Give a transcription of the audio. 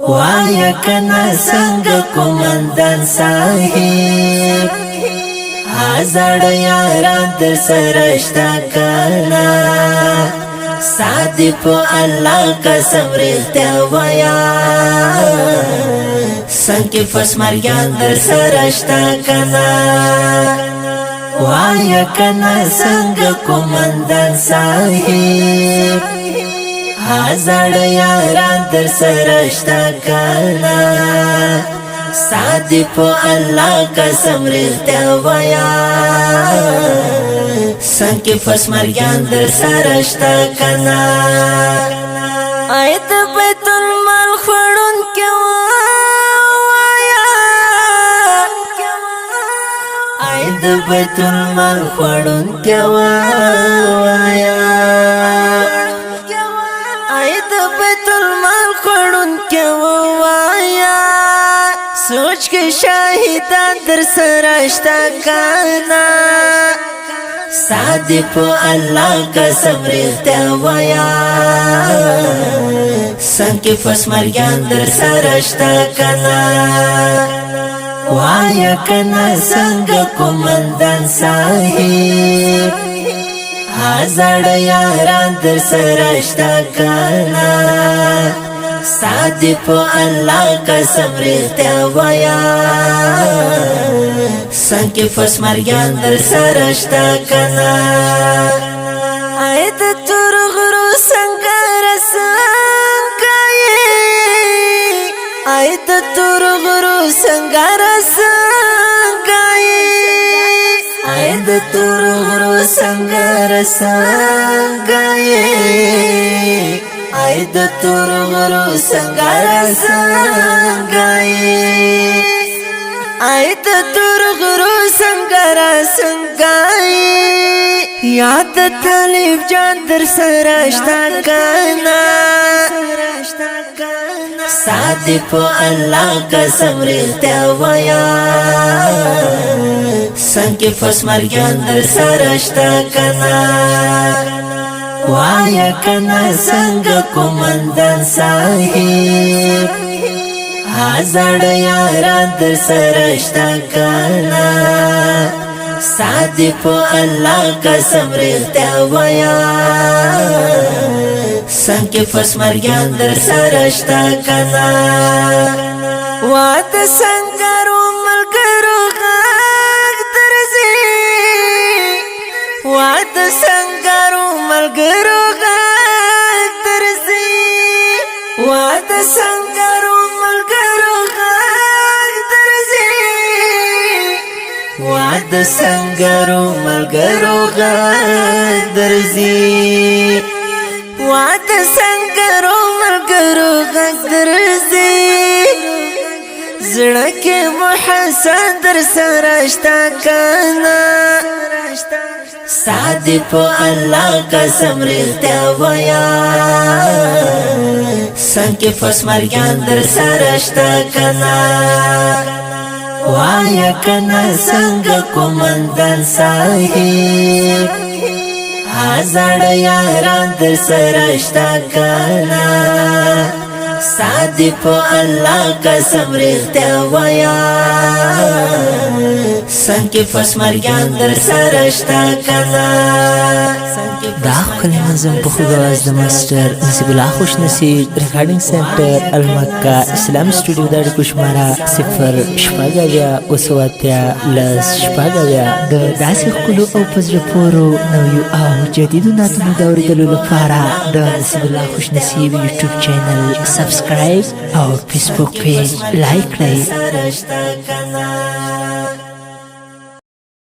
وایا کنا څنګه کومندان صاحب هزار یاران در سره شتا کنا سادی په الله قسم رښتیا وایا څنګه فسمریان در سره شتا کنا وایا کنا څنګه کومندان صاحب هزار یاران در سره شتا کنا سادی په الله قسم رښتیا وایا څنګه فسمریان در سره شتا کنا ایت بیت المال خړون کې وایا ایت بیت المال خړون کې وایا سوچ کے شاہدان در سراشتا کانا سادی پو اللہ قسم رښتیا وایا څنګه فسمریان در سراشتا کنا وایا کنا څنګه کومندان صاحب هزار یاران در سراشتا کنا سادی په الله قسم رښتیا وایا څنګه فسمریان در سره شتا کنا ایت تور غرو څنګه رسنګای ایت تور غرو څنګه رسنګای ایت تور غرو څنګه رسنګای ای د تور غرو څنګه څنګه ای د تور غرو څنګه څنګه یاد طالب جان در سره شتا کنا سادی په الله قسم رښتیا وایا څنګه فسمریان در سره شتا کنا وایا کنا څنګه کومندان صاحب هزار یاران در سره شتا کنا سادی په الله قسم رښتیا وایا څنګه فسمریان در سره شتا کنا واده څنګه ملګرو غږ درځي واده څنګه ملګرو غږ درځي واده څنګه ملګرو غږ درځي واده څنګه ملګرو غږ درځي واده څنګه ملګرو غږ درځي زړه کې محسن در سره شتا کنا سادی په الله قسم رښتیا وایا څنګه فسمریان در سره شتا کنا وایا کنا څنګه کومندان صاحب هزار یاران در سره شتا کنا سادی په الله قسم رښتیا وایا څنګه فسمریان در سره شتا کنا دا خپل نظم په خواز د ماستر نصیب الله خوش نصیب ریکارډینګ سنټر المکه اسلام سټوډیو د کوشمارا 0 شپږاویا اوسواتیا لس شپږاویا د داسې خلکو او پزره پورو نویو او جدیدو ناتونو د اوریدلو لپاره د نصیب الله خوش نصیب یوټیوب چینل سبسکرایب او فیسبوک پیج لایک کړئ